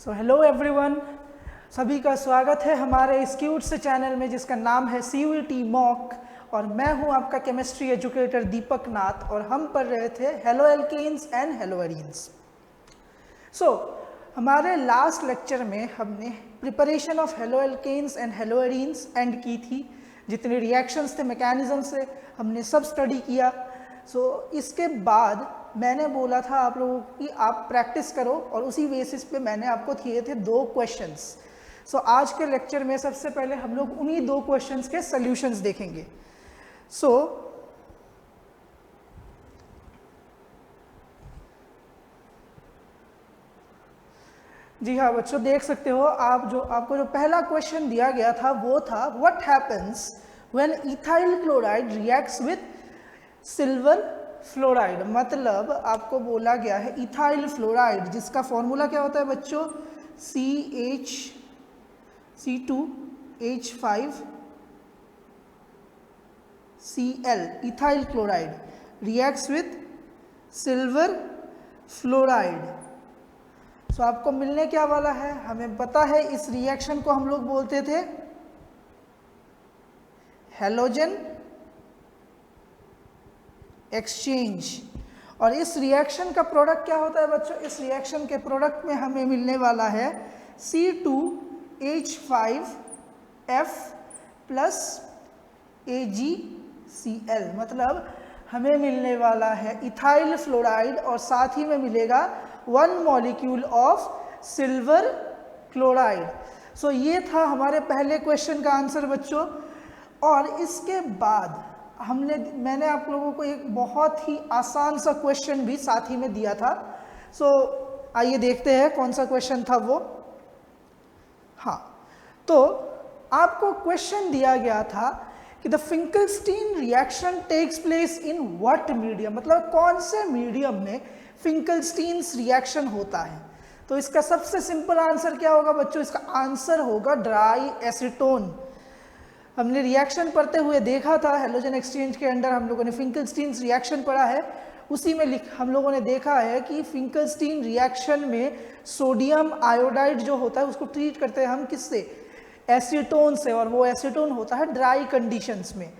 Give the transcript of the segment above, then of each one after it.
Hello everyone, सभी का स्वागत है हमारे इस क्यूट से चैनल में जिसका नाम है CUET मॉक। और मैं हूं आपका केमिस्ट्री एजुकेटर दीपक नाथ और हम पढ़ रहे थे haloalkanes and haloarenes. हमारे लास्ट लेक्चर में हमने preparation of haloalkanes and haloarenes and की थी। जितने रिएक्शंस थे, मैकेनिज्म से हमने सब स्टडी किया। इसके बाद मैंने बोला था आप लोगों को कि आप प्रैक्टिस करो और उसी बेसिस पे मैंने आपको दिए थे 2 क्वेश्चंस। आज के लेक्चर में सबसे पहले हम लोग उन्हीं 2 क्वेश्चंस के सॉल्यूशंस देखेंगे। जी हाँ बच्चों, देख सकते हो आप आपको जो पहला क्वेश्चन दिया गया था वो था what happens when ethyl chloride reacts with silver fluoride. मतलब आपको बोला गया है इथाइल फ्लोराइड, जिसका फॉर्मूला क्या होता है बच्चों, CH2H5Cl, ethyl chloride reacts with silver fluoride. आपको मिलने क्या वाला है, हमें पता है इस रिएक्शन को हम लोग बोलते थे हैलोजन एक्सचेंज। और इस रिएक्शन का प्रोडक्ट क्या होता है बच्चों, इस रिएक्शन के प्रोडक्ट में हमें मिलने वाला है C2H5F प्लस AgCl। मतलब हमें मिलने वाला है इथाइल फ्लोराइड और साथ ही में मिलेगा 1 मॉलिक्यूल ऑफ सिल्वर क्लोराइड। ये था हमारे पहले क्वेश्चन का आंसर बच्चों। और इसके बाद मैंने आप लोगों को एक बहुत ही आसान सा क्वेश्चन भी साथ ही में दिया था। आइए देखते हैं कौन सा क्वेश्चन था वो। हाँ, तो आपको क्वेश्चन दिया गया था कि the Finkelstein reaction takes place in what medium. मतलब कौन से मीडियम में फिंकलस्टीन्स रिएक्शन होता है। तो इसका सबसे सिंपल आंसर क्या होगा बच्चों, इसका आंसर होगा ड्राई एसीटोन। हमने रिएक्शन पढ़ते हुए देखा था, हेलोजन एक्सचेंज के अंडर हम लोगों ने फिंकलस्टीन्स रिएक्शन पढ़ा है। उसी में हम लोगों ने देखा है कि फिंकलस्टीन रिएक्शन में सोडियम आयोडाइड जो होता है उसको ट्रीट करते हैं हम किससे, एसीटोन से, और वो एसीटोन होता है ड्राई कंडीशंस में।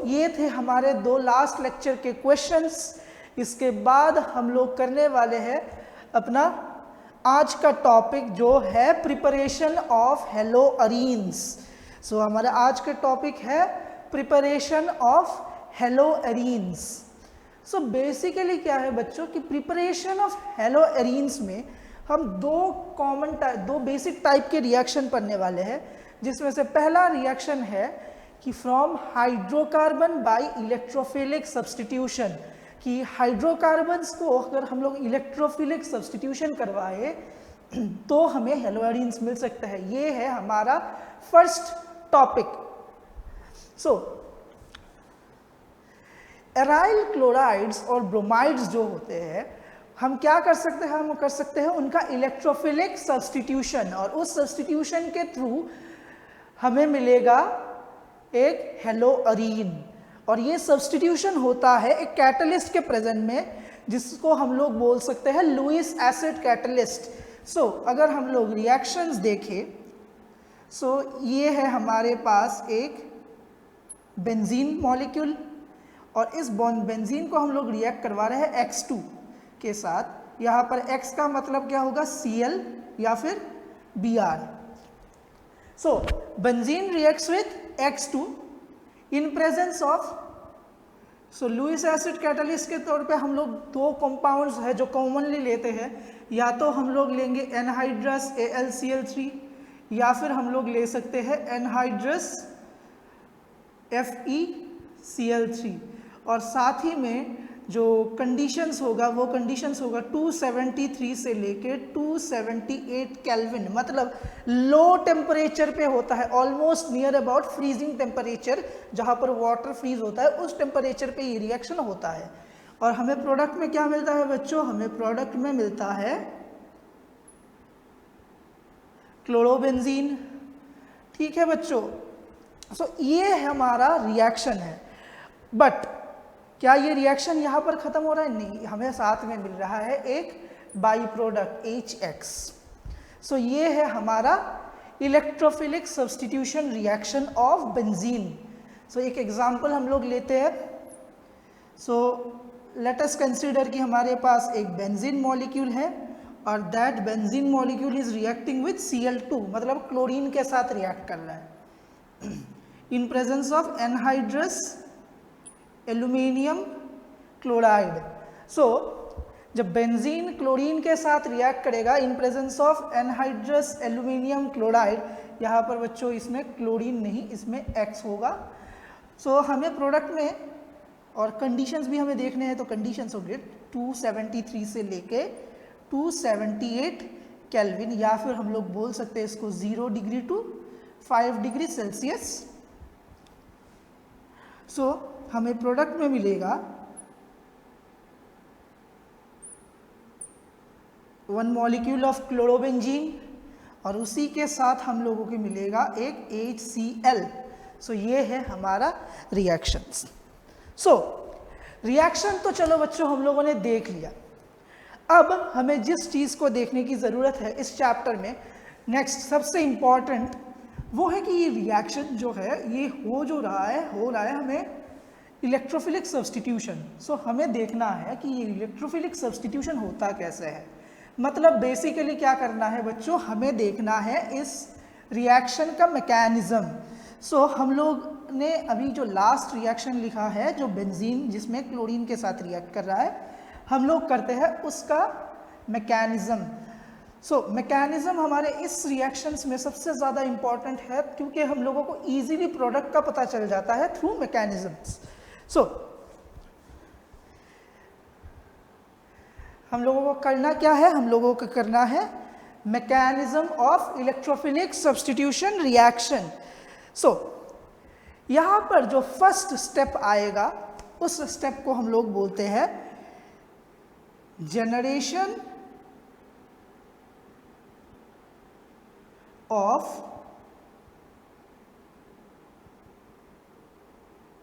ये थे हमारे 2 लास्ट लेक्चर के क्वेश्चंस। इसके बाद हम लोग करने वाले हैं अपना आज का टॉपिक जो है प्रिपरेशन ऑफ हेलो एरीन्स। हमारा आज का टॉपिक है preparation of hello arenes. Basically क्या है बच्चों कि प्रिपरेशन ऑफ हेलो एरीन्स में हम 2 बेसिक टाइप के रिएक्शन पढ़ने वाले हैं, जिसमें से पहला रिएक्शन है कि from hydrocarbon by electrophilic substitution, कि हाइड्रोकार्बन्स को अगर हम लोग इलेक्ट्रोफिलिक सब्स्टिट्यूशन करवाए तो हमें हेलो एरीन्स मिल सकता है। ये है हमारा फर्स्ट टॉपिक। एराइल क्लोराइड्स और ब्रोमाइड्स जो होते हैं, हम क्या कर सकते हैं, हम कर सकते हैं उनका इलेक्ट्रोफिलिक सब्स्टिट्यूशन, और उस सब्स्टिट्यूशन के थ्रू हमें मिलेगा एक हेलो एरीन। और ये सब्स्टिट्यूशन होता है एक कैटलिस्ट के प्रेजेंट में, जिसको हम लोग बोल सकते हैं लुईस एसिड कैटलिस्ट। अगर हम लोग रिएक्शंस देखें, ये है हमारे पास एक बेंजीन मॉलिक्यूल, और इस बेंजीन को हम लोग रिएक्ट करवा रहे हैं X2 के साथ। यहाँ पर X का मतलब क्या होगा, Cl या फिर Br। Benzene reacts with X2 in presence of, Lewis acid catalyst के तौर पे हम लोग 2 कंपाउंड्स है जो कॉमनली लेते हैं, या तो हम लोग लेंगे एनहाइड्रस AlCl3 या फिर हम लोग ले सकते हैं एनहाइड्रस FeCl3। और साथ ही में जो कंडीशंस होगा वो कंडीशंस होगा 273 से लेके 278 केल्विन। मतलब लो टेम्परेचर पे होता है, almost near about freezing temperature, जहाँ पर वाटर फ्रीज होता है उस टेम्परेचर पे ये रिएक्शन होता है। और हमें प्रोडक्ट में क्या मिलता है बच्चों, हमें प्रोडक्ट में मिलता है क्लोरोबेंजीन। ठीक है बच्चों, ये हमारा रिएक्शन है। बट क्या ये रिएक्शन यहाँ पर खत्म हो रहा है? नहीं, हमें साथ में मिल रहा है एक बाई प्रोडक्ट HX। सो ये है हमारा electrophilic substitution reaction of benzene. So एक एग्जांपल हम लोग लेते हैं। सो लेट अस कंसीडर कि हमारे पास एक बेंजीन मॉलिक्यूल है और that benzene molecule is reacting with Cl2, मतलब क्लोरीन के साथ रिएक्ट कर रहा है in presence of anhydrous aluminium chloride. So जब बेंजीन क्लोरीन के साथ रिएक्ट करेगा in presence of anhydrous aluminium chloride, यहाँ पर बच्चों इसमें क्लोरीन नहीं, इसमें X होगा। सो हमें प्रोडक्ट में और कंडीशंस भी हमें देखने हैं, तो कंडीशंस होंगे 273 से लेके 278 केल्विन, या फिर हम लोग बोल सकते हैं इसको 0 डिग्री टू 5 डिग्री सेल्सियस। सो हमें प्रोडक्ट में मिलेगा 1 मॉलिक्यूल ऑफ क्लोरोबेंजीन और उसी के साथ हम लोगों को मिलेगा एक HCl। सो ये है हमारा रिएक्शंस। सो रिएक्शन तो चलो बच्चों हम लोगों ने देख लिया। अब हमें जिस चीज़ को देखने की ज़रूरत है इस चैप्टर में, नेक्स्ट सबसे इम्पॉर्टेंट, वो है कि ये रिएक्शन जो है ये हो रहा है हमें इलेक्ट्रोफिलिक सब्स्टिट्यूशन। सो हमें देखना है कि ये इलेक्ट्रोफिलिक सब्स्टिट्यूशन होता कैसे है। मतलब बेसिकली क्या करना है बच्चों, हमें देखना है इस रिएक्शन का मैकेनिज्म। सो हम लोग ने अभी जो लास्ट रिएक्शन लिखा है, जो बेंजीन जिसमें क्लोरीन के साथ रिएक्ट कर रहा है, हम लोग करते हैं उसका मैकेनिज्म। सो मैकेनिज्म हमारे इस रिएक्शंस में सबसे ज़्यादा इम्पॉर्टेंट है, क्योंकि हम लोगों को ईजिली प्रोडक्ट का पता चल जाता है थ्रू मैकेनिज्म्स। सो हम लोगों को करना क्या है, हम लोगों को करना है mechanism of electrophilic substitution reaction. So यहाँ पर जो फर्स्ट स्टेप आएगा उस स्टेप को हम लोग बोलते हैं जनरेशन ऑफ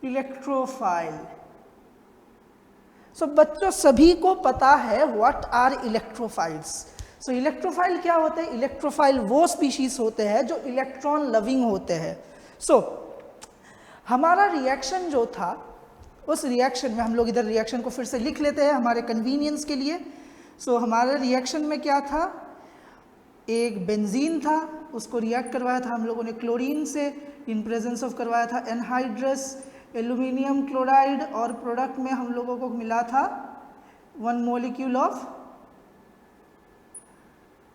इलेक्ट्रोफाइल। सो बच्चों सभी को पता है what are electrophiles. So electrophile क्या होते हैं? इलेक्ट्रोफाइल वो स्पीशीज होते हैं जो इलेक्ट्रॉन लविंग होते हैं। सो हमारा रिएक्शन जो था, उस रिएक्शन में हम लोग इधर रिएक्शन को फिर से लिख लेते हैं हमारे कन्वीनियंस के लिए। सो हमारे रिएक्शन में क्या था, एक बेंजीन था, उसको रिएक्ट करवाया था हम लोगों ने क्लोरीन से, इन प्रेजेंस ऑफ करवाया था एनहाइड्रस एल्यूमिनियम क्लोराइड, और प्रोडक्ट में हम लोगों को मिला था 1 मॉलिक्यूल ऑफ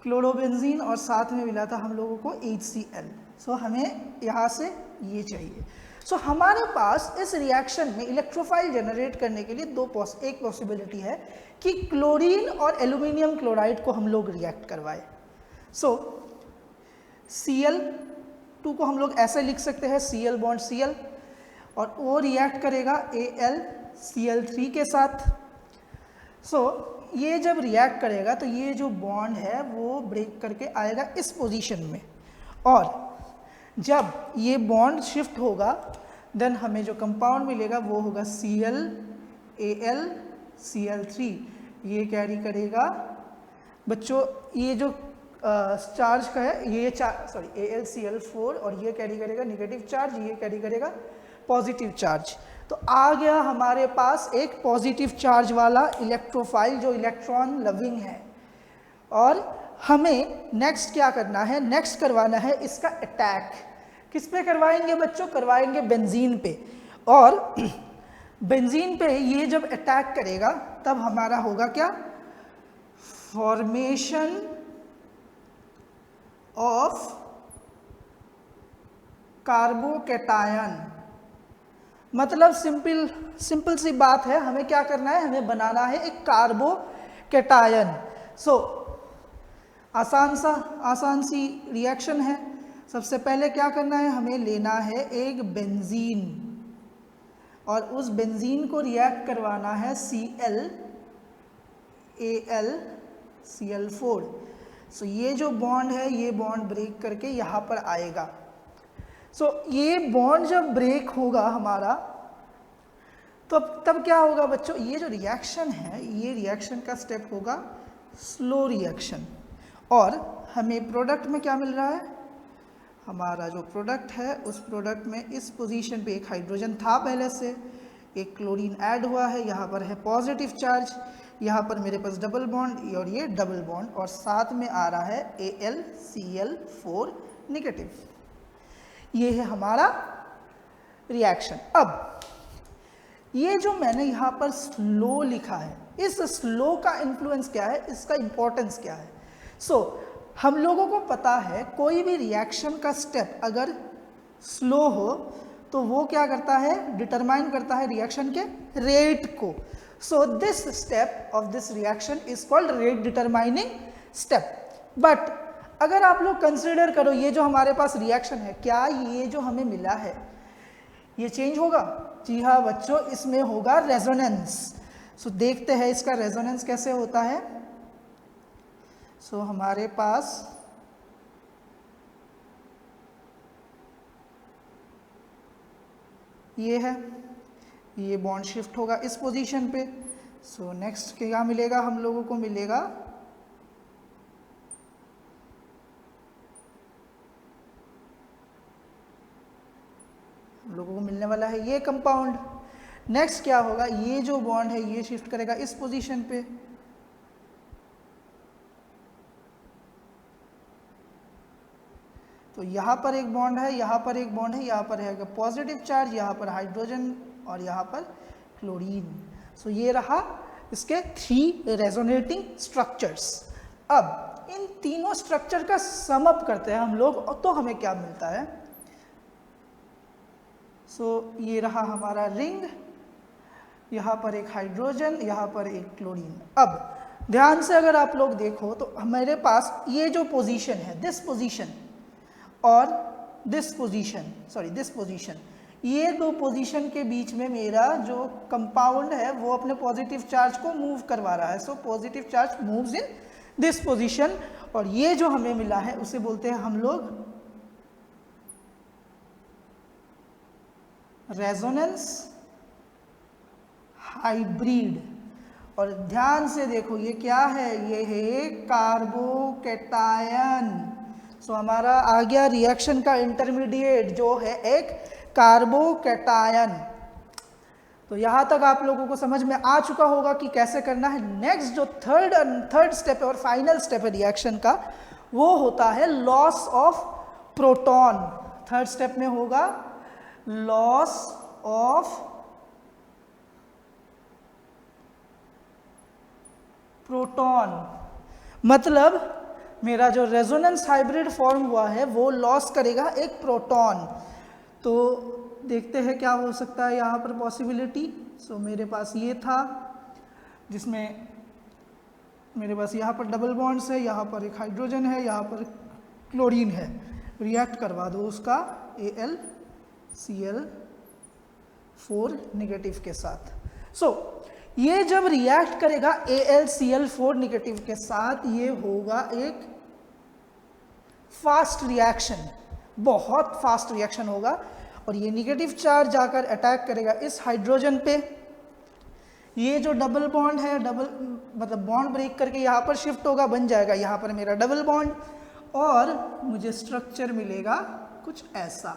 क्लोरोबेंजीन और साथ में मिला था हम लोगों को HCl। सो हमें यहाँ से ये चाहिए। सो हमारे पास इस रिएक्शन में इलेक्ट्रोफाइल जनरेट करने के लिए एक पॉसिबिलिटी है कि क्लोरीन और एल्यूमिनियम क्लोराइड को हम लोग रिएक्ट करवाए। सो Cl2 को हम लोग ऐसे लिख सकते हैं Cl बॉन्ड Cl, और वो रिएक्ट करेगा AlCl3 के साथ। सो ये जब रिएक्ट करेगा तो ये जो बॉन्ड है वो ब्रेक करके आएगा इस पोजीशन में, और जब ये बॉन्ड शिफ्ट होगा देन हमें जो कंपाउंड मिलेगा वो होगा ClAlCl3। ये कैरी करेगा बच्चों, ये जो चार्ज का है ये AlCl4, और ये कैरी करेगा नेगेटिव चार्ज, ये कैरी करेगा पॉजिटिव चार्ज। तो आ गया हमारे पास एक पॉजिटिव चार्ज वाला इलेक्ट्रोफाइल जो इलेक्ट्रॉन लविंग है। और हमें नेक्स्ट क्या करना है, नेक्स्ट करवाना है इसका अटैक। किस पे करवाएंगे बच्चों? करवाएंगे बेंजीन पे। और बेंजीन पे ये जब अटैक करेगा तब हमारा होगा क्या, फॉर्मेशन ऑफ कार्बोकैटायन। मतलब सिंपल सी बात है, हमें क्या करना है, हमें बनाना है एक कार्बोकैटायन। सो आसान सी रिएक्शन है। सबसे पहले क्या करना है, हमें लेना है एक बेंजीन और उस बेंजीन को रिएक्ट करवाना है ClAlCl4। सो ये जो बॉन्ड है ये बॉन्ड ब्रेक करके यहाँ पर आएगा। सो ये बॉन्ड जब ब्रेक होगा हमारा तो तब क्या होगा बच्चों, ये जो रिएक्शन है ये रिएक्शन का स्टेप होगा स्लो रिएक्शन, और हमें प्रोडक्ट में क्या मिल रहा है, हमारा जो प्रोडक्ट है उस प्रोडक्ट में इस पोजीशन पे एक हाइड्रोजन था पहले से, एक क्लोरीन ऐड हुआ है, यहाँ पर है पॉजिटिव चार्ज, यहाँ पर मेरे पास डबल बॉन्ड और ये डबल बॉन्ड, और साथ में आ रहा है AlCl4 नेगेटिव। ये है हमारा रिएक्शन। अब ये जो मैंने यहाँ पर स्लो लिखा है, इस स्लो का इन्फ्लुएंस क्या है, इसका इंपॉर्टेंस क्या है। हम लोगों को पता है कोई भी रिएक्शन का स्टेप अगर स्लो हो तो वो क्या करता है, डिटरमाइन करता है रिएक्शन के रेट को। So this step of this reaction is called rate determining step. But अगर आप लोग कंसिडर करो ये जो हमारे पास रिएक्शन है, क्या ये जो हमें मिला है ये चेंज होगा? जी हाँ बच्चों, इसमें होगा रेजोनेंस। देखते हैं इसका रेजोनेंस कैसे होता है। हमारे पास ये है, ये बॉन्ड शिफ्ट होगा इस पोजीशन पे। नेक्स्ट क्या मिलेगा हम लोगों को, मिलेगा हम लोगों को मिलने वाला है ये कंपाउंड। नेक्स्ट क्या होगा, ये जो बॉन्ड है ये शिफ्ट करेगा इस पोजीशन पे। तो यहाँ पर एक बॉन्ड है, यहाँ पर एक बॉन्ड है, यहाँ पर है पॉजिटिव चार्ज, यहाँ पर हाइड्रोजन और यहाँ पर क्लोरीन। ये रहा इसके 3 रेजोनेटिंग स्ट्रक्चर्स। अब इन तीनों स्ट्रक्चर का सम अप करते हैं हम लोग तो हमें क्या मिलता है। ये रहा हमारा रिंग, यहाँ पर एक हाइड्रोजन, यहाँ पर एक क्लोरीन। अब ध्यान से अगर आप लोग देखो तो हमारे पास ये जो पोजीशन है, दिस पोजीशन और दिस पोजीशन, ये दो पोजीशन के बीच में मेरा जो कंपाउंड है वो अपने पॉजिटिव चार्ज को मूव करवा रहा है। Positive charge moves in this position, और ये जो हमें मिला है उसे बोलते हैं हम लोग रेजोनेंस हाइब्रिड। और ध्यान से देखो ये क्या है, ये है कार्बोकैटायन। हमारा आ गया रिएक्शन का इंटरमीडिएट जो है एक कार्बोकैटायन। तो यहाँ तक आप लोगों को समझ में आ चुका होगा कि कैसे करना है। नेक्स्ट जो थर्ड स्टेप है और फाइनल स्टेप है रिएक्शन का, वो होता है loss of proton. Third step में होगा लॉस ऑफ प्रोटॉन, मतलब मेरा जो रेजोनेंस हाइब्रिड फॉर्म हुआ है वो लॉस करेगा एक प्रोटॉन। तो देखते हैं क्या हो सकता है यहाँ पर पॉसिबिलिटी। मेरे पास ये था जिसमें मेरे पास यहाँ पर डबल बॉन्ड्स है, यहाँ पर एक हाइड्रोजन है, यहाँ पर क्लोरीन है। रिएक्ट करवा दो उसका AlCl4 नेगेटिव के साथ। ये जब रिएक्ट करेगा AlCl4 नेगेटिव के साथ, ये होगा एक फास्ट रिएक्शन, बहुत फास्ट रिएक्शन होगा। और ये नेगेटिव चार्ज जाकर अटैक करेगा इस हाइड्रोजन पे। ये जो डबल बॉन्ड है, मतलब बॉन्ड ब्रेक करके यहाँ पर शिफ्ट होगा, बन जाएगा यहाँ पर मेरा डबल बॉन्ड, और मुझे स्ट्रक्चर मिलेगा कुछ ऐसा,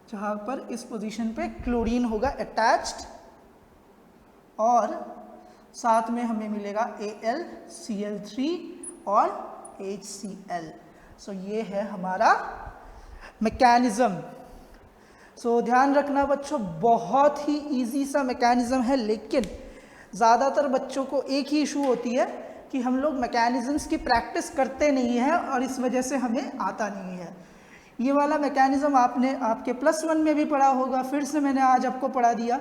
जहाँ पर इस पोजीशन पे क्लोरीन होगा अटैच्ड, और साथ में हमें मिलेगा AlCl3 और HCl। ये है हमारा मैकेनिज्म। ध्यान रखना बच्चों, बहुत ही इजी सा मैकेनिज्म है, लेकिन ज़्यादातर बच्चों को एक ही इशू होती है कि हम लोग मैकेनिज्म्स की प्रैक्टिस करते नहीं हैं और इस वजह से हमें आता नहीं है। ये वाला मैकेनिज्म आपने आपके +1 में भी पढ़ा होगा, फिर से मैंने आज आपको पढ़ा दिया।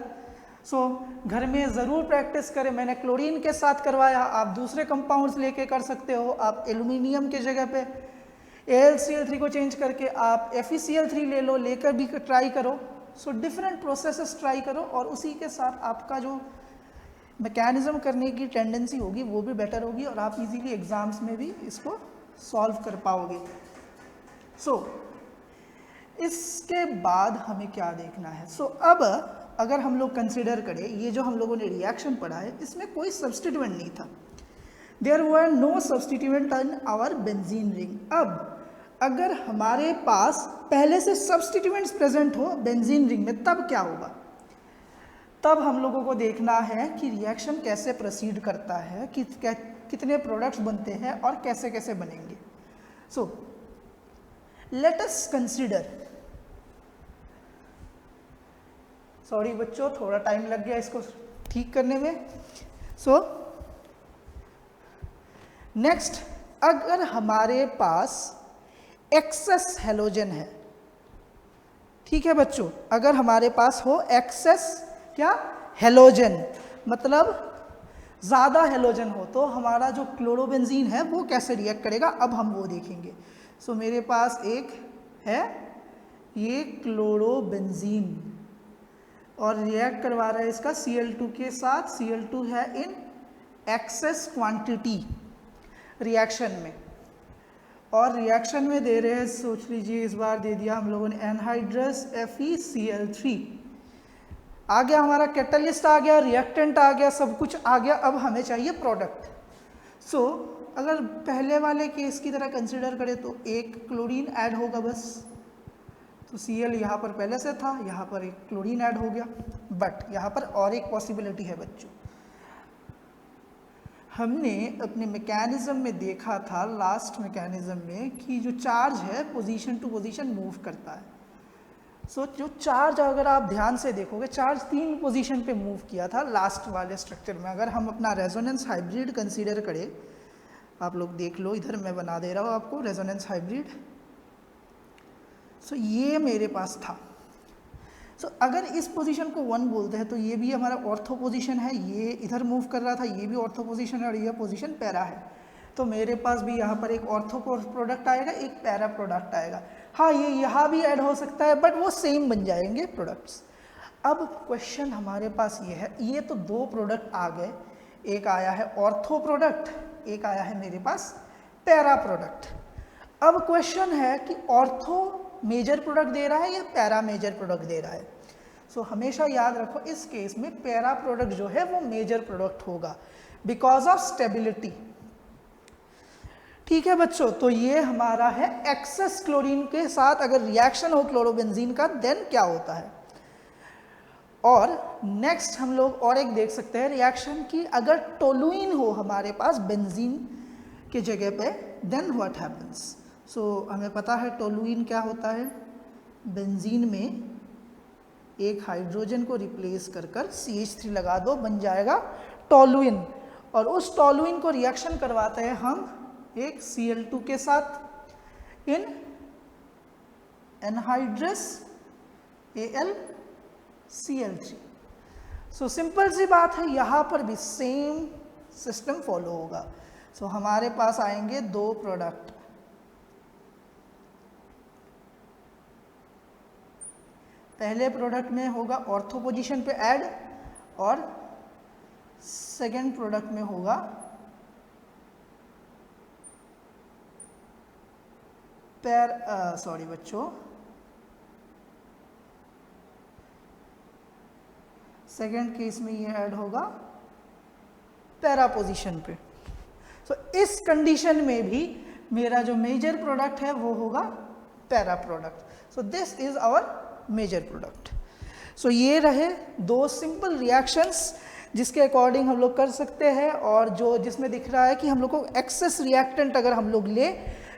घर में ज़रूर प्रैक्टिस करें। मैंने क्लोरीन के साथ करवाया, आप दूसरे कंपाउंड्स लेके कर सकते हो। आप एल्यूमिनियम के जगह पे AlCl3 को चेंज करके आप FeCl3 ले लो, लेकर भी ट्राई करो। डिफरेंट प्रोसेसेस ट्राई करो, और उसी के साथ आपका जो मैकेनिज्म करने की टेंडेंसी होगी वो भी बेटर होगी, और आप इजीली एग्ज़ाम्स में भी इसको सॉल्व कर पाओगे। इसके बाद हमें क्या देखना है। अब अगर हम लोग कंसिडर करें, ये जो हम लोगों ने रिएक्शन पढ़ा है इसमें कोई सब्स्टिट्यूएंट नहीं था। There were no substituent in our benzene ring. अब अगर हमारे पास पहले से सब्स्टिट्यूएंट्स प्रेजेंट हो बेंजीन रिंग में, तब क्या होगा? तब हम लोगों को देखना है कि रिएक्शन कैसे प्रोसीड करता है, कितने प्रोडक्ट्स बनते हैं और कैसे कैसे बनेंगे। So let us consider, sorry बच्चों थोड़ा टाइम लग गया इसको ठीक करने में। सो नेक्स्ट, अगर हमारे पास एक्सेस हेलोजन है, ठीक है बच्चों, अगर हमारे पास हो एक्सेस क्या हेलोजन, मतलब ज़्यादा हेलोजन हो, तो हमारा जो क्लोरोबेंजीन है वो कैसे रिएक्ट करेगा, अब हम वो देखेंगे। सो मेरे पास एक है ये क्लोरोबेंजीन और रिएक्ट करवा रहा है इसका Cl2 के साथ। Cl2 है इन एक्सेस क्वांटिटी रिएक्शन में, और रिएक्शन में दे रहे हैं, सोच लीजिए इस बार दे दिया हम लोगों ने एनहाइड्रस FeCl3। आ गया हमारा कैटलिस्ट, आ गया रिएक्टेंट, आ गया सब कुछ आ गया। अब हमें चाहिए प्रोडक्ट। सो अगर पहले वाले केस की तरह कंसिडर करें तो एक क्लोरीन ऐड होगा बस, तो Cl यहाँ पर पहले से था, यहाँ पर एक क्लोरीन ऐड हो गया। बट यहाँ पर और एक पॉसिबिलिटी है बच्चों, हमने अपने मैकेनिज्म में देखा था, लास्ट मैकेनिज्म में, कि जो चार्ज है पोजीशन टू पोजीशन मूव करता है। सो जो चार्ज, अगर आप ध्यान से देखोगे, चार्ज 3 पोजीशन पे मूव किया था लास्ट वाले स्ट्रक्चर में। अगर हम अपना रेजोनेंस हाइब्रिड कंसीडर करें, आप लोग देख लो, इधर मैं बना दे रहा हूँ आपको रेजोनेंस हाइब्रिड। सो ये मेरे पास था। सो अगर इस पोजीशन को 1 बोलते हैं तो ये भी हमारा ऑर्थो पोजीशन है, ये इधर मूव कर रहा था, ये भी ऑर्थो पोजीशन है, और ये पोजीशन पैरा है। तो मेरे पास भी यहाँ पर एक ऑर्थो प्रोडक्ट आएगा, एक पैरा प्रोडक्ट आएगा। हाँ, ये यहाँ भी ऐड हो सकता है, बट वो सेम बन जाएंगे प्रोडक्ट्स। अब क्वेश्चन हमारे पास ये है, ये तो 2 प्रोडक्ट आ गए, एक आया है ऑर्थो प्रोडक्ट, एक आया है मेरे पास पैरा प्रोडक्ट। अब क्वेश्चन है कि ऑर्थो मेजर प्रोडक्ट दे रहा है या पैरा मेजर प्रोडक्ट दे रहा है। सो हमेशा याद रखो, इस केस में पैरा प्रोडक्ट जो है वो मेजर प्रोडक्ट होगा बिकॉज ऑफ स्टेबिलिटी। ठीक है बच्चों, तो ये हमारा है एक्सेस क्लोरीन के साथ अगर रिएक्शन हो क्लोरोबेंजीन का, देन क्या होता है। और नेक्स्ट हम लोग और एक देख सकते हैं रिएक्शन की, अगर टोलुइन हो हमारे पास बेंजीन के जगह पे, देन व्हाट हैपेंस। सो हमें पता है टोलुइन क्या होता है, बेंजीन में एक हाइड्रोजन को रिप्लेस कर CH3 लगा दो, बन जाएगा टोलुइन। और उस टोलुइन को रिएक्शन करवाते हैं हम एक Cl2 के साथ इन एनहाइड्रस AlCl3। सो सिंपल सी बात है, यहाँ पर भी सेम सिस्टम फॉलो होगा। सो हमारे पास आएंगे 2 प्रोडक्ट, पहले प्रोडक्ट में होगा ऑर्थो पोजीशन पे ऐड, और सेकेंड प्रोडक्ट में होगा सॉरी बच्चों, सेकेंड केस में ये ऐड होगा पैरा पोजीशन पे। सो इस कंडीशन में भी मेरा जो मेजर प्रोडक्ट है वो होगा para product. So this is our major product. So ये रहे 2 सिंपल रिएक्शंस जिसके अकॉर्डिंग हम लोग कर सकते हैं, और जो जिसमें दिख रहा है कि हम लोग को एक्सेस रिएक्टेंट अगर हम लोग ले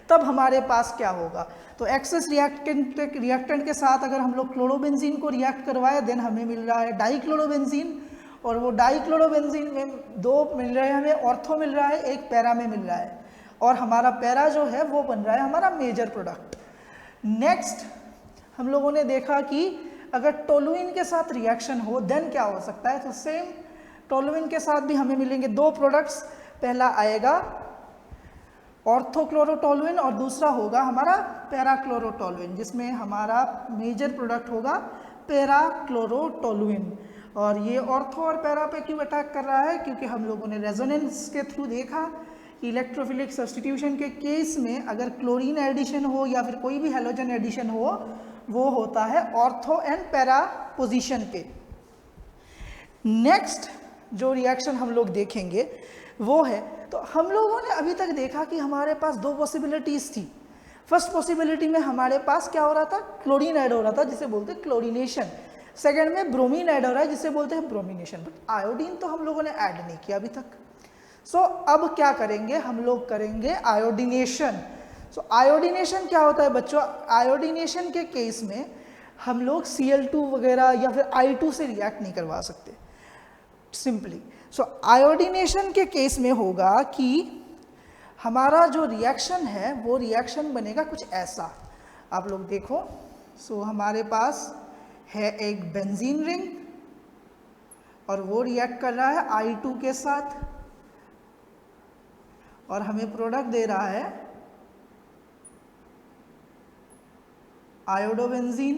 तब हमारे पास क्या होगा। तो एक्सेस रिएक्टेंट के साथ अगर हम लोग क्लोरोबेंजीन को रिएक्ट करवाए, देन हमें मिल रहा है डाइक्लोरोबेंजीन, और वो डाइक्लोरोबेंजीन में 2 मिल रहे हैं हमें, ऑर्थो मिल रहा है, एक पैरा में मिल रहा है, और हमारा पैरा जो है वो बन रहा है हमारा मेजर प्रोडक्ट। नेक्स्ट हम लोगों ने देखा कि अगर टोलुइन के साथ रिएक्शन हो देन क्या हो सकता है। तो सेम टोलुइन के साथ भी हमें मिलेंगे 2 प्रोडक्ट्स, पहला आएगा ऑर्थोक्लोरोटोलुइन और दूसरा होगा हमारा पैराक्लोरोटोलुइन, जिसमें हमारा मेजर प्रोडक्ट होगा पैराक्लोरोटोलुइन। और ये ऑर्थो और पैरा पे क्यों अटैक कर रहा है, क्योंकि हम लोगों ने रेजोनेंस के थ्रू देखा कि इलेक्ट्रोफिलिक सब्स्टिट्यूशन के केस में अगर क्लोरीन एडिशन हो या फिर कोई भी हेलोजन एडिशन हो, वो होता है ऑर्थो एंड पैरा पोजीशन पे। नेक्स्ट जो रिएक्शन हम लोग देखेंगे वो है तो हम लोगों ने अभी तक देखा कि हमारे पास दो पॉसिबिलिटीज़ थी। फर्स्ट पॉसिबिलिटी में हमारे पास क्या हो रहा था, क्लोरीन ऐड हो रहा था जिसे बोलते हैं क्लोरीनेशन। सेकेंड में ब्रोमीन ऐड हो रहा है जिसे बोलते हैं ब्रोमिनेशन। बट आयोडीन तो हम लोगों ने ऐड नहीं किया अभी तक। सो अब क्या करेंगे, हम लोग करेंगे आयोडीनेशन। सो आयोडीनेशन क्या होता है बच्चों, आयोडीनेशन के केस में हम लोग Cl2 वगैरह या फिर I2 से रिएक्ट नहीं करवा सकते सिंपली। सो आयोडीनेशन के केस में होगा कि हमारा जो रिएक्शन है वो रिएक्शन बनेगा कुछ ऐसा, आप लोग देखो। सो हमारे पास है एक बेंजीन रिंग और वो रिएक्ट कर रहा है I2 के साथ और हमें प्रोडक्ट दे रहा है आयोडोबेंजीन,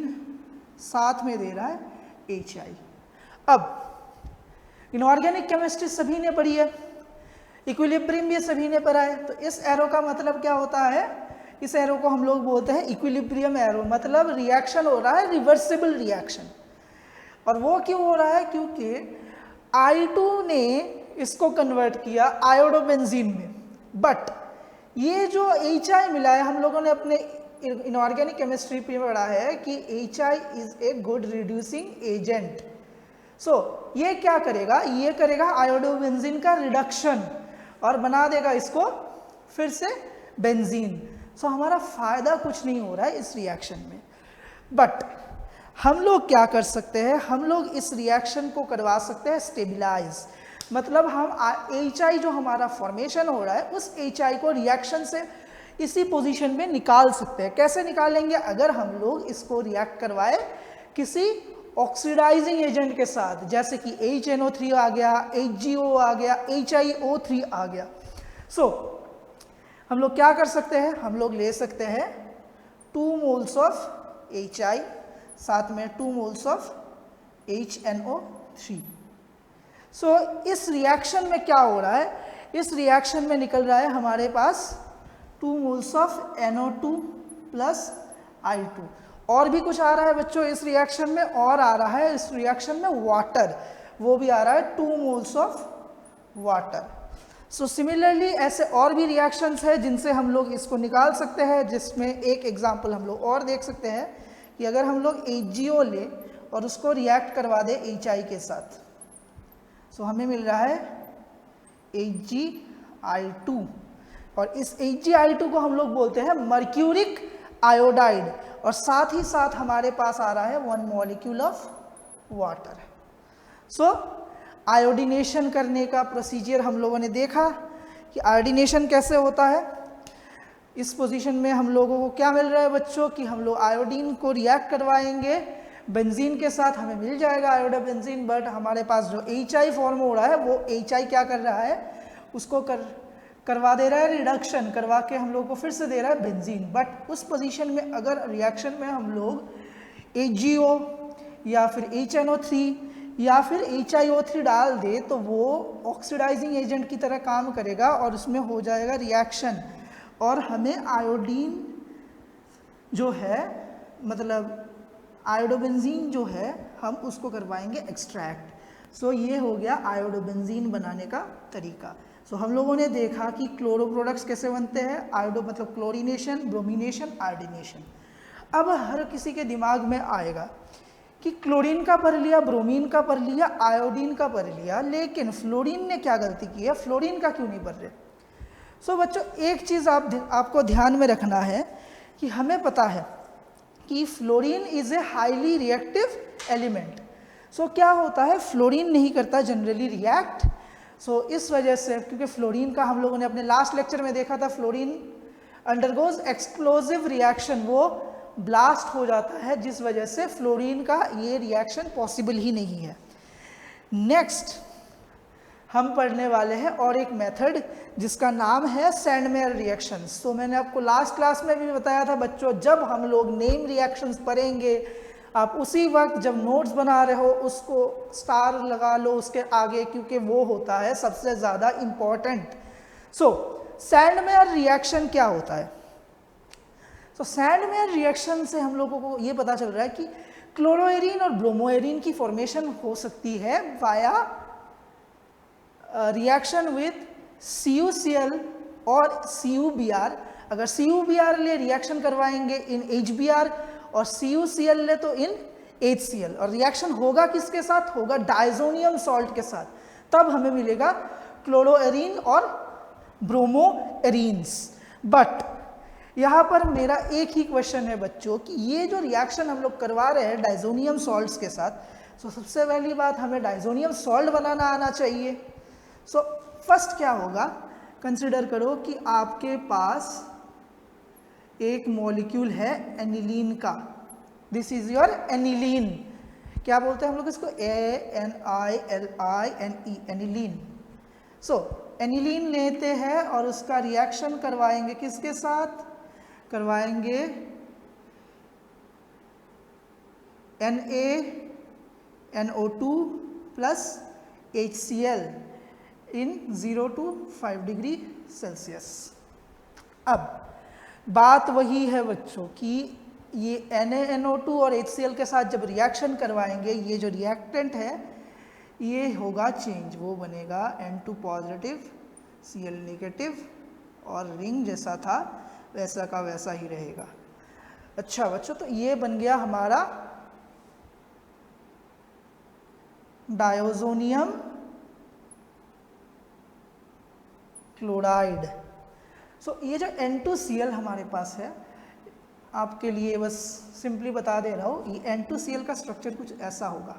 साथ में दे रहा है HI। अब इनऑर्गेनिक केमिस्ट्री सभी ने पढ़ी है, इक्विलिब्रियम भी सभी ने पढ़ा है। तो इस एरो का मतलब क्या होता है, इस एरो को हम लोग बोलते हैं इक्विलिब्रियम एरो, मतलब रिएक्शन हो रहा है रिवर्सिबल रिएक्शन। और वो क्यों हो रहा है, क्योंकि I2 ने इसको कन्वर्ट किया आयोडोबेंजीन में। बट ये जो HI मिला है, हम लोगों ने अपने इनऑर्गेनिक केमिस्ट्री पे पढ़ा है कि HI is a good reducing agent. So ये क्या करेगा, ये करेगा आयोडोबेंजीन का रिडक्शन और बना देगा इसको फिर से बेंजीन। सो हमारा फायदा कुछ नहीं हो रहा है इस रिएक्शन में। बट हम लोग क्या कर सकते हैं, हम लोग इस रिएक्शन को करवा सकते हैं स्टेबलाइज। मतलब हम HI जो हमारा फॉर्मेशन हो रहा है उस HI को रिएक्शन से इसी पोजीशन में निकाल सकते हैं। कैसे निकालेंगे, अगर हम लोग इसको रिएक्ट करवाए किसी ऑक्सीडाइजिंग एजेंट के साथ, जैसे कि HNO3 आ गया, HGO आ गया, HiO3 आ गया। सो हम लोग क्या कर सकते हैं, हम लोग ले सकते हैं 2 मोल्स ऑफ HI साथ में 2 मोल्स ऑफ HNO3। सो इस रिएक्शन में क्या हो रहा है, इस रिएक्शन में निकल रहा है हमारे पास 2 moles of NO2 plus I2। और भी कुछ आ रहा है बच्चों इस रिएक्शन में, और आ रहा है इस रिएक्शन में वाटर, वो भी आ रहा है 2 moles of water. So similarly ऐसे और भी रिएक्शंस है जिनसे हम लोग इसको निकाल सकते हैं, जिसमें एक एग्जांपल हम लोग और देख सकते हैं कि अगर हम लोग HGO ले और उसको रिएक्ट करवा दे HI के साथ, सो हमें मिल रहा है HgI2। और इस HgI2 को हम लोग बोलते हैं मर्क्यूरिक आयोडाइड, और साथ ही साथ हमारे पास आ रहा है 1 molecule of water. So iodination करने का प्रोसीजर हम लोगों ने देखा कि आयोडीनेशन कैसे होता है। इस पोजीशन में हम लोगों को क्या मिल रहा है बच्चों, कि हम लोग आयोडीन को रिएक्ट करवाएंगे बेंजीन के साथ, हमें मिल जाएगा आयोडोबेंजीन। बट हमारे पास जो HI फॉर्म हो रहा है वो HI क्या कर रहा है, उसको करवा दे रहा है रिडक्शन, करवा के हम लोग को फिर से दे रहा है बेंजीन। बट उस पोजीशन में अगर रिएक्शन में हम लोग HGO या फिर HNO3 या फिर HiO3 डाल दे तो वो ऑक्सीडाइजिंग एजेंट की तरह काम करेगा और उसमें हो जाएगा रिएक्शन, और हमें आयोडीन जो है, मतलब आयोडोबेंजीन जो है, हम उसको करवाएंगे एक्सट्रैक्ट। सो ये हो गया आयोडोबेंजीन बनाने का तरीका। सो हम लोगों ने देखा कि क्लोरो प्रोडक्ट्स कैसे बनते हैं, आयोडो मतलब क्लोरीनेशन, ब्रोमिनेशन, आयोडीनेशन। अब हर किसी के दिमाग में आएगा कि क्लोरीन का पढ़ लिया, ब्रोमीन का पढ़ लिया, आयोडीन का पढ़ लिया, लेकिन फ्लोरीन ने क्या गलती की है, फ्लोरीन का क्यों नहीं पढ़ रहे। सो बच्चों एक चीज़ आपको ध्यान में रखना है कि हमें पता है कि fluorine is a highly reactive element. So क्या होता है, फ्लोरीन नहीं करता जनरली रिएक्ट। सो इस वजह से, क्योंकि फ्लोरीन का हम लोगों ने अपने लास्ट लेक्चर में देखा था, फ्लोरीन अंडरगोज एक्सप्लोजिव रिएक्शन, वो ब्लास्ट हो जाता है, जिस वजह से फ्लोरीन का ये रिएक्शन पॉसिबल ही नहीं है। नेक्स्ट हम पढ़ने वाले हैं और एक मेथड जिसका नाम है सैंडमेयर रिएक्शंस। तो मैंने आपको लास्ट क्लास में भी बताया था बच्चों, जब हम लोग नेम रिएक्शंस पढ़ेंगे, आप उसी वक्त जब नोट्स बना रहे हो उसको स्टार लगा लो उसके आगे, क्योंकि वो होता है सबसे ज़्यादा इम्पॉर्टेंट। सो सैंडमेयर रिएक्शन क्या होता है। तो सैंडमेयर रिएक्शन से हम लोगों को ये पता चल रहा है कि क्लोरोएरीन और ब्रोमोएरीन की फॉर्मेशन हो सकती है वाया रिएक्शन विथ CuCl और CuBr, अगर CuBr ले रिएक्शन करवाएंगे इन HBr और CuCl ले तो इन HCl, और रिएक्शन होगा किसके साथ, होगा डायजोनियम सॉल्ट के साथ, तब हमें मिलेगा क्लोरोएरीन और ब्रोमोएरीन्स। बट यहाँ पर मेरा एक ही क्वेश्चन है बच्चों कि ये जो रिएक्शन हम लोग करवा रहे हैं डायजोनियम सॉल्ट्स के साथ, तो सबसे पहली बात हमें डायजोनियम सॉल्ट बनाना आना चाहिए। सो फर्स्ट क्या होगा, कंसिडर करो कि आपके पास एक मॉलिक्यूल है एनिलीन का, दिस इज योर एनिलीन, क्या बोलते हैं हम लोग इसको, ANILINE, एनिलीन। सो एनिलीन लेते हैं और उसका रिएक्शन करवाएंगे किसके साथ, करवाएंगे NaNO2 plus HCl in 0 to 5 degree Celsius. अब बात वही है बच्चों कि ये NaNO2 और HCl के साथ जब रिएक्शन करवाएंगे, ये जो रिएक्टेंट है ये होगा चेंज, वो बनेगा N2 पॉजिटिव Cl नेगेटिव, और रिंग जैसा था वैसा का वैसा ही रहेगा। अच्छा बच्चों, तो ये बन गया हमारा डायज़ोनियम क्लोराइड। सो ये जो N2Cl हमारे पास है, आपके लिए बस सिंपली बता दे रहा हूँ, ये N2Cl का स्ट्रक्चर कुछ ऐसा होगा।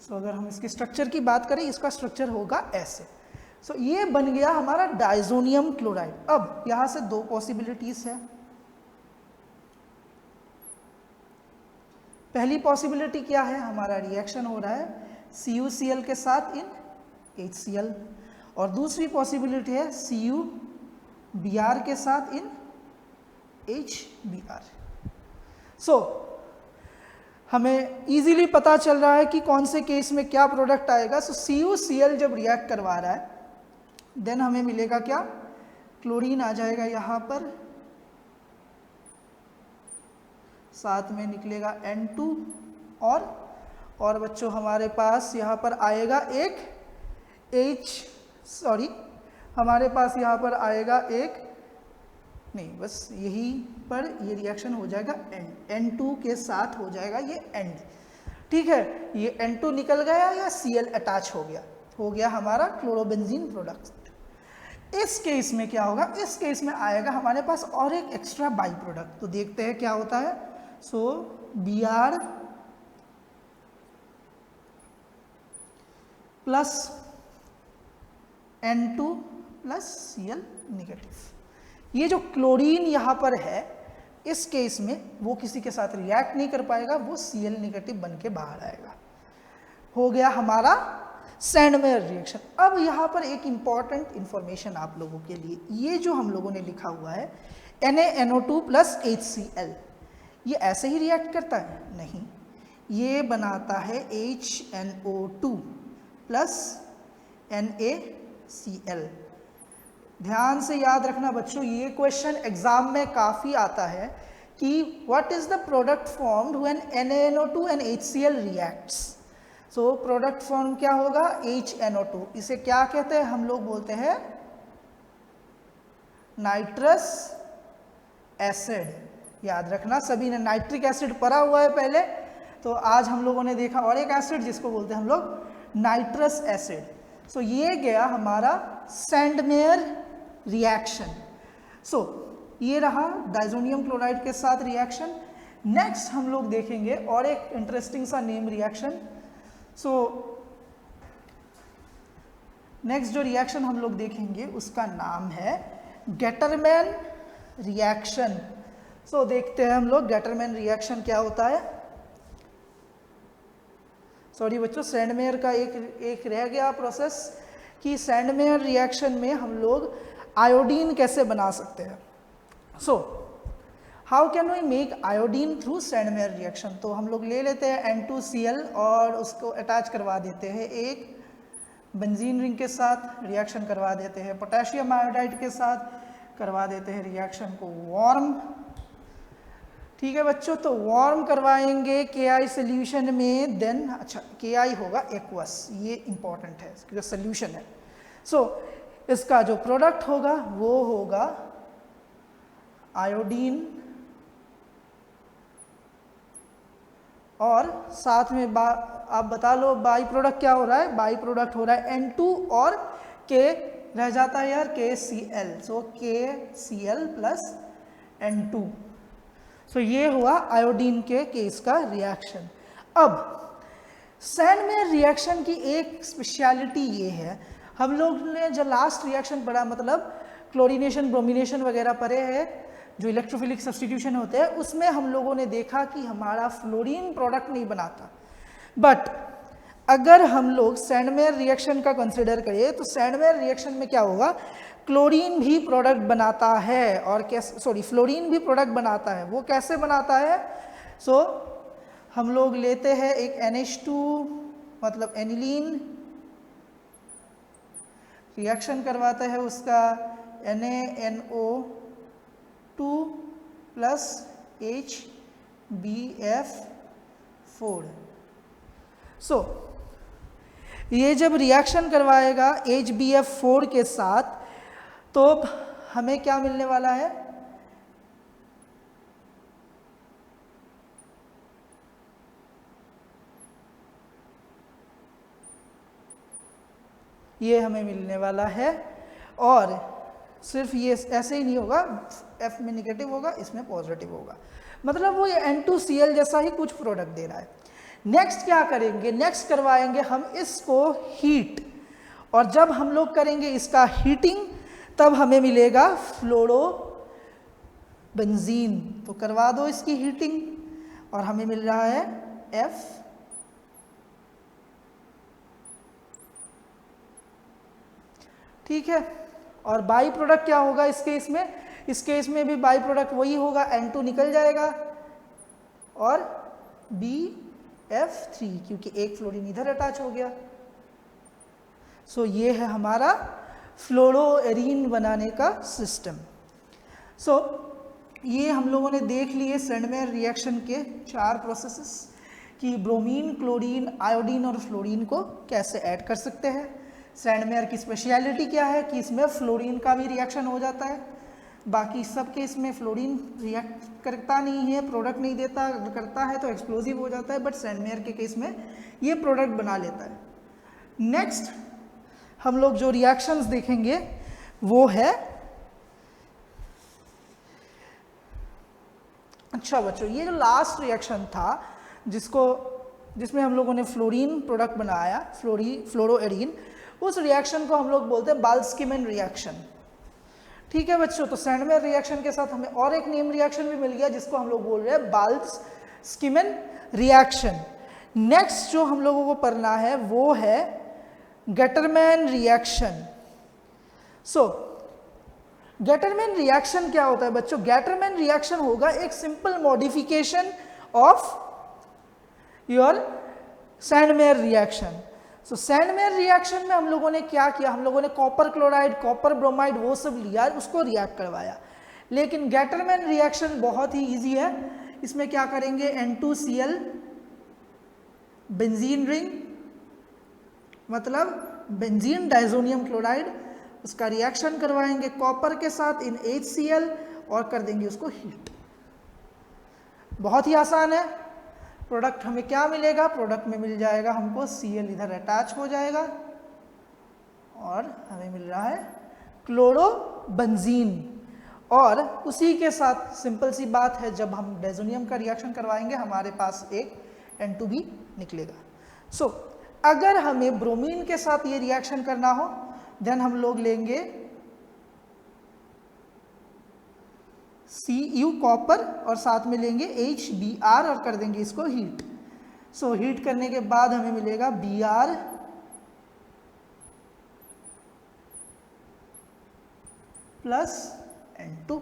सो अगर हम इसके स्ट्रक्चर की बात करें, इसका स्ट्रक्चर होगा ऐसे। सो ये बन गया हमारा डायज़ोनियम क्लोराइड। अब यहाँ से दो पॉसिबिलिटीज है। पहली पॉसिबिलिटी क्या है, हमारा रिएक्शन हो रहा है CuCl के साथ इन HCl, और दूसरी पॉसिबिलिटी है CuBr के साथ इन HBr। सो हमें इजीली पता चल रहा है कि कौन से केस में क्या प्रोडक्ट आएगा। सो CuCl जब रिएक्ट करवा रहा है, देन हमें मिलेगा क्या, क्लोरीन आ जाएगा यहाँ पर, साथ में निकलेगा N2, और बच्चों हमारे पास यहाँ पर आएगा एक हमारे पास यहाँ पर आएगा एक, नहीं बस यहीं पर ये रिएक्शन हो जाएगा N2 के साथ हो जाएगा ये एंड, ठीक है। ये N2 निकल गया या Cl अटैच हो गया हमारा क्लोरोबेंजीन प्रोडक्ट। इस केस में क्या होगा, इस केस में आएगा हमारे पास और एक एक्स्ट्रा बाई प्रोडक्ट, तो देखते हैं क्या होता है। सो Br plus N2 plus Cl negative. ये जो क्लोरीन यहाँ पर है, इस केस में वो किसी के साथ रिएक्ट नहीं कर पाएगा, वो Cl नेगेटिव बन के बाहर आएगा। हो गया हमारा सैंडमेयर रिएक्शन। अब यहाँ पर एक इंपॉर्टेंट इंफॉर्मेशन आप लोगों के लिए, ये जो हम लोगों ने लिखा हुआ है NaNO2 प्लस HCl, ये ऐसे ही रिएक्ट करता है? नहीं, ये बनाता है HNO2 प्लस NaCl। ध्यान से याद रखना बच्चों, ये क्वेश्चन एग्जाम में काफ़ी आता है कि what is the product formed when NaNO2 and HCl reacts. So product form क्या होगा, HNO2। इसे क्या कहते हैं, हम लोग बोलते हैं नाइट्रस एसिड। याद रखना, सभी ने नाइट्रिक एसिड पढ़ा हुआ है पहले, तो आज हम लोगों ने देखा और एक एसिड जिसको बोलते हैं हम लोग नाइट्रस एसिड। सो ये गया हमारा सैंडमेयर रिएक्शन। सो ये रहा डायज़ोनियम क्लोराइड के साथ रिएक्शन। नेक्स्ट हम लोग देखेंगे और एक इंटरेस्टिंग सा नेम रिएक्शन। सो नेक्स्ट जो रिएक्शन हम लोग देखेंगे उसका नाम है गेटरमैन रिएक्शन। सो देखते हैं हम लोग गेटरमैन रिएक्शन क्या होता है। सॉरी बच्चों, सैंडमेयर का एक रह गया प्रोसेस कि सैंडमेयर रिएक्शन में हम लोग आयोडीन कैसे बना सकते हैं। So how can we make iodine through Sandmeyer reaction. तो हम लोग ले लेते हैं N2Cl और उसको अटैच करवा देते हैं एक बेंजीन रिंग के साथ, रिएक्शन करवा देते हैं पोटेशियम आयोडाइड के साथ, करवा देते हैं रिएक्शन को वार्म, ठीक है बच्चों, तो वार्म करवाएंगे KI सोल्यूशन में, देन अच्छा KI होगा एक्वस, ये इंपॉर्टेंट है क्योंकि सोल्यूशन है। सो इसका जो प्रोडक्ट होगा वो होगा आयोडीन, और साथ में आप बता लो बाई प्रोडक्ट क्या हो रहा है, बाई प्रोडक्ट हो रहा है N2 और K रह जाता है यार KCl, सो KCl प्लस N2। सो ये हुआ आयोडीन के केस का रिएक्शन। अब सैंडमेयर रिएक्शन की एक स्पेशलिटी ये है, हम लोग ने जो लास्ट रिएक्शन पढ़ा मतलब क्लोरीनेशन ब्रोमिनेशन वगैरह पढ़े हैं, जो इलेक्ट्रोफिलिक सब्स्टिट्यूशन होते हैं, उसमें हम लोगों ने देखा कि हमारा फ्लोरीन प्रोडक्ट नहीं बनाता। बट अगर हम लोग सैंडमेयर रिएक्शन का कंसिडर करें तो सैंडमेयर रिएक्शन में क्या होगा, क्लोरीन भी प्रोडक्ट बनाता है, और कैसे, सॉरी फ्लोरीन भी प्रोडक्ट बनाता है। वो कैसे बनाता है? सो हम लोग लेते हैं एक NH2 मतलब एनिलीन, रिएक्शन करवाते हैं उसका NaNO2 प्लस HBF4। सो ये जब रिएक्शन करवाएगा HBF4 के साथ तो हमें क्या मिलने वाला है, ये हमें मिलने वाला है। और सिर्फ ये ऐसे ही नहीं होगा, F में नेगेटिव होगा, इसमें पॉजिटिव होगा, मतलब वो ये N2Cl जैसा ही कुछ प्रोडक्ट दे रहा है। नेक्स्ट क्या करेंगे, नेक्स्ट करवाएंगे हम इसको हीट, और जब हम लोग करेंगे इसका हीटिंग तब हमें मिलेगा फ्लोरोबेंजीन। तो करवा दो इसकी हीटिंग और हमें मिल रहा है F, ठीक है। और बाई प्रोडक्ट क्या होगा इस केस में, इस केस में भी बाई प्रोडक्ट वही होगा, N2 निकल जाएगा और BF3 क्योंकि एक फ्लोरीन इधर अटैच हो गया। सो ये है हमारा फ्लोरोएरीन बनाने का सिस्टम। सो ये हम लोगों ने देख लिए सैंडमेयर रिएक्शन के 4 प्रोसेसेस कि ब्रोमीन, क्लोरीन, आयोडीन और फ्लोरीन को कैसे ऐड कर सकते हैं। सैंडमेयर की स्पेशलिटी क्या है कि इसमें फ्लोरीन का भी रिएक्शन हो जाता है, बाकी सब के इसमें फ्लोरीन रिएक्ट करता नहीं है, प्रोडक्ट नहीं देता, करता है तो एक्सप्लोजिव हो जाता है, बट सैंडमेयर के केस में ये प्रोडक्ट बना लेता है। नेक्स्ट हम लोग जो रिएक्शंस देखेंगे वो है, अच्छा बच्चों ये जो लास्ट रिएक्शन था जिसमें हम लोगों ने फ्लोरीन प्रोडक्ट बनाया, फ्लोरोएरीन, उस रिएक्शन को हम लोग बोलते हैं बाल्सकीमन रिएक्शन। ठीक है बच्चों, तो सैंडमेयर रिएक्शन के साथ हमें और एक नेम रिएक्शन भी मिल गया जिसको हम लोग बोल रहे हैं बाल्सकीमन रिएक्शन। नेक्स्ट जो हम लोगों को पढ़ना है वो है गेटरमैन रिएक्शन। सो गेटरमैन रिएक्शन क्या होता है बच्चों? गेटरमैन रिएक्शन होगा एक simple modification of your Sandmeyer reaction. So Sandmeyer reaction में हम लोगों ने क्या किया, हम लोगों ने कॉपर क्लोराइड, कॉपर ब्रोमाइड वो सब लिया, उसको रिएक्ट करवाया। लेकिन गेटरमैन रिएक्शन बहुत ही इजी है। इसमें क्या करेंगे, N2Cl बेंजीन रिंग मतलब बेंजीन डाइजोनियम क्लोराइड, उसका रिएक्शन करवाएंगे कॉपर के साथ इन HCl और कर देंगे उसको हीट। बहुत ही आसान है। प्रोडक्ट हमें क्या मिलेगा, प्रोडक्ट में मिल जाएगा हमको Cl इधर अटैच हो जाएगा और हमें मिल रहा है क्लोरोबेंजीन। और उसी के साथ सिंपल सी बात है, जब हम डाइजोनियम का रिएक्शन करवाएंगे हमारे पास एक N2 भी निकलेगा। सो अगर हमें ब्रोमीन के साथ ये रिएक्शन करना हो देन हम लोग लेंगे Cu कॉपर और साथ में लेंगे HBr और कर देंगे इसको हीट। सो हीट करने के बाद हमें मिलेगा Br प्लस N2,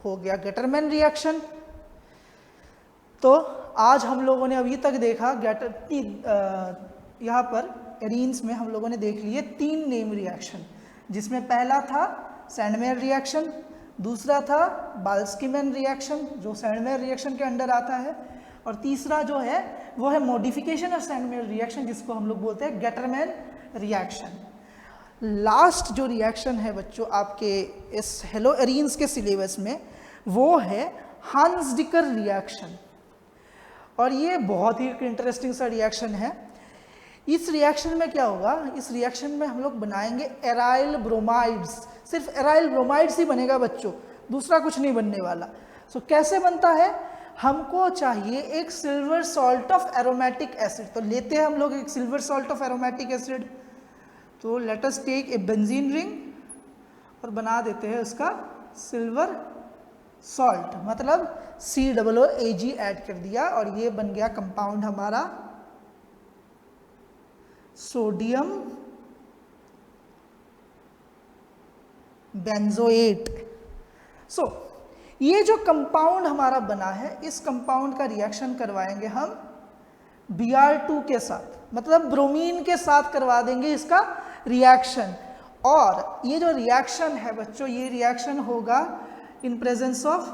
हो गया गेटरमैन रिएक्शन। तो आज हम लोगों ने अभी तक देखा यहाँ पर एरीन्स में हम लोगों ने देख लिए 3 नेम रिएक्शन, जिसमें पहला था सैंडमेयर रिएक्शन, दूसरा था बाल्स्कीमैन रिएक्शन जो सैंडमेयर रिएक्शन के अंडर आता है, और तीसरा जो है वो है मॉडिफिकेशन ऑफ सैंडमेयर रिएक्शन जिसको हम लोग बोलते हैं गेटरमैन रिएक्शन। लास्ट जो रिएक्शन है बच्चों आपके इस हेलोएरीन्स के सिलेबस में वो है हांस-डिकर रिएक्शन, और ये बहुत ही इंटरेस्टिंग सा रिएक्शन है। इस रिएक्शन में क्या होगा, इस रिएक्शन में हम लोग बनाएंगे एराइल ब्रोमाइड्स, सिर्फ एराइल ब्रोमाइड्स ही बनेगा बच्चों, दूसरा कुछ नहीं बनने वाला। सो कैसे बनता है, हमको चाहिए एक silver salt of aromatic acid, तो लेते हैं हम लोग एक silver salt of aromatic acid, तो let us take a benzene ring और बना देते हैं उसका सिल्वर सॉल्ट, मतलब COOAG ऐड कर दिया और ये बन गया कंपाउंड हमारा सोडियम बेंजोएट। सो ये जो कंपाउंड हमारा बना है, इस कंपाउंड का रिएक्शन करवाएंगे हम Br2 के साथ, मतलब ब्रोमीन के साथ करवा देंगे इसका रिएक्शन। और ये जो रिएक्शन है बच्चों, ये रिएक्शन होगा इन प्रेजेंस ऑफ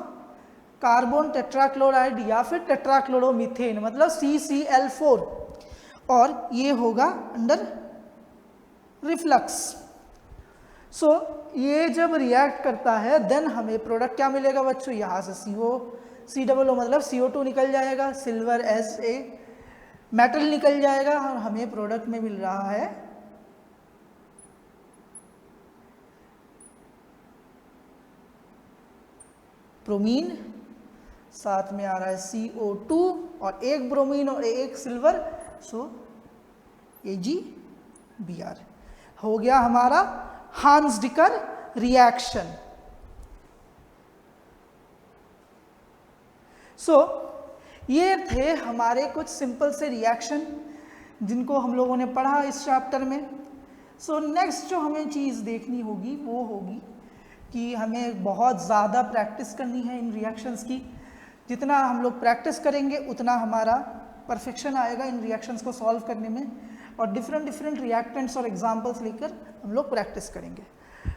कार्बन टेट्राक्लोराइड या फिर टेट्राक्लोरोमीथेन, मतलब CCl4, और ये होगा अंडर रिफ्लक्स। सो ये जब रिएक्ट करता है देन हमें प्रोडक्ट क्या मिलेगा बच्चों, यहाँ से CO मतलब CO2 निकल जाएगा, सिल्वर एज ए मेटल निकल जाएगा और हमें प्रोडक्ट में मिल रहा है ब्रोमीन, साथ में आ रहा है CO2 और एक ब्रोमीन और एक सिल्वर, सो AgBr हो गया हमारा हांस-डिकर रिएक्शन। सो ये थे हमारे कुछ सिंपल से रिएक्शन जिनको हम लोगों ने पढ़ा इस चैप्टर में। सो नेक्स्ट जो हमें चीज़ देखनी होगी वो होगी कि हमें बहुत ज़्यादा प्रैक्टिस करनी है इन रिएक्शंस की। जितना हम लोग प्रैक्टिस करेंगे उतना हमारा परफेक्शन आएगा इन रिएक्शंस को सॉल्व करने में, और डिफरेंट रिएक्टेंट्स और एग्जांपल्स लेकर हम लोग प्रैक्टिस करेंगे।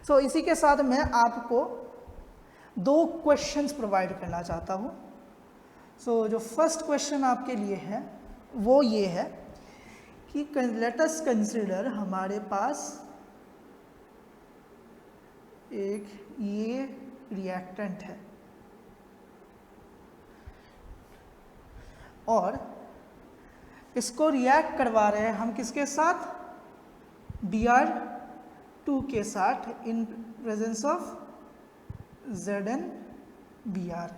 सो इसी के साथ मैं आपको 2 क्वेश्चंस प्रोवाइड करना चाहता हूँ। सो जो फर्स्ट क्वेश्चन आपके लिए है वो ये है कि लेट अस कंसीडर हमारे पास एक ये रिएक्टेंट है और इसको रिएक्ट करवा रहे हैं हम किसके साथ, Br2 के साथ इन प्रेजेंस ऑफ ZnBr।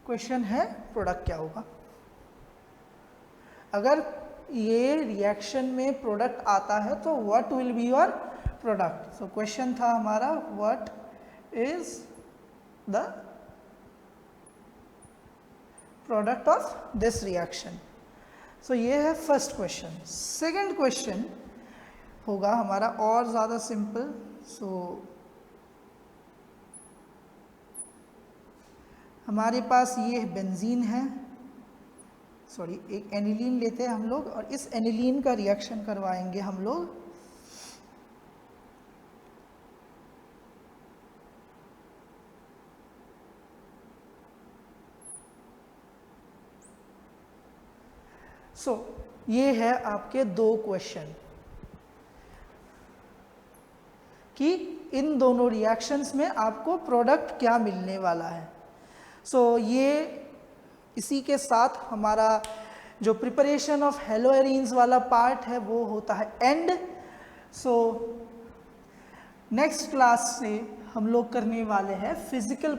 क्वेश्चन है प्रोडक्ट क्या होगा। अगर ये रिएक्शन में प्रोडक्ट आता है तो what will be your product. So question था हमारा what is the product of this reaction. So ये है फर्स्ट क्वेश्चन। सेकंड क्वेश्चन होगा हमारा और ज़्यादा सिंपल। सो हमारे पास ये बेंजीन है, सॉरी एक एनिलीन लेते हैं हम लोग और इस एनिलीन का रिएक्शन करवाएंगे हम लोग ये है आपके 2 क्वेश्चन कि इन दोनों रिएक्शंस में आपको प्रोडक्ट क्या मिलने वाला है। ये इसी के साथ हमारा जो प्रिपरेशन ऑफ हेलोएरीन्स वाला पार्ट है वो होता है एंड। नेक्स्ट क्लास से हम लोग करने वाले हैं physical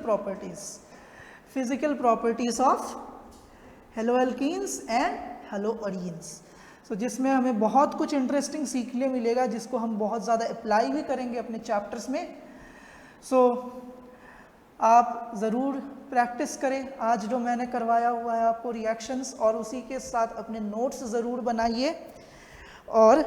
properties of haloalkenes and haloarenes. जिसमें हमें बहुत कुछ इंटरेस्टिंग सीखने मिलेगा जिसको हम बहुत ज़्यादा अप्लाई भी करेंगे अपने चैप्टर्स में। आप ज़रूर प्रैक्टिस करें आज जो मैंने करवाया हुआ है आपको रिएक्शंस, और उसी के साथ अपने नोट्स ज़रूर बनाइए और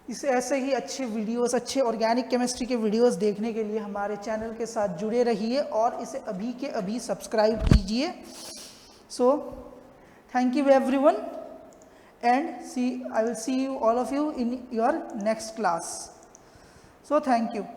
इसे ऐसे ही अच्छे वीडियोस, अच्छे ऑर्गेनिक केमिस्ट्री के वीडियोस देखने के लिए हमारे चैनल के साथ जुड़े रहिए और इसे अभी के अभी सब्सक्राइब कीजिए। Thank you everyone and I will see you all of you in your next class. So thank you.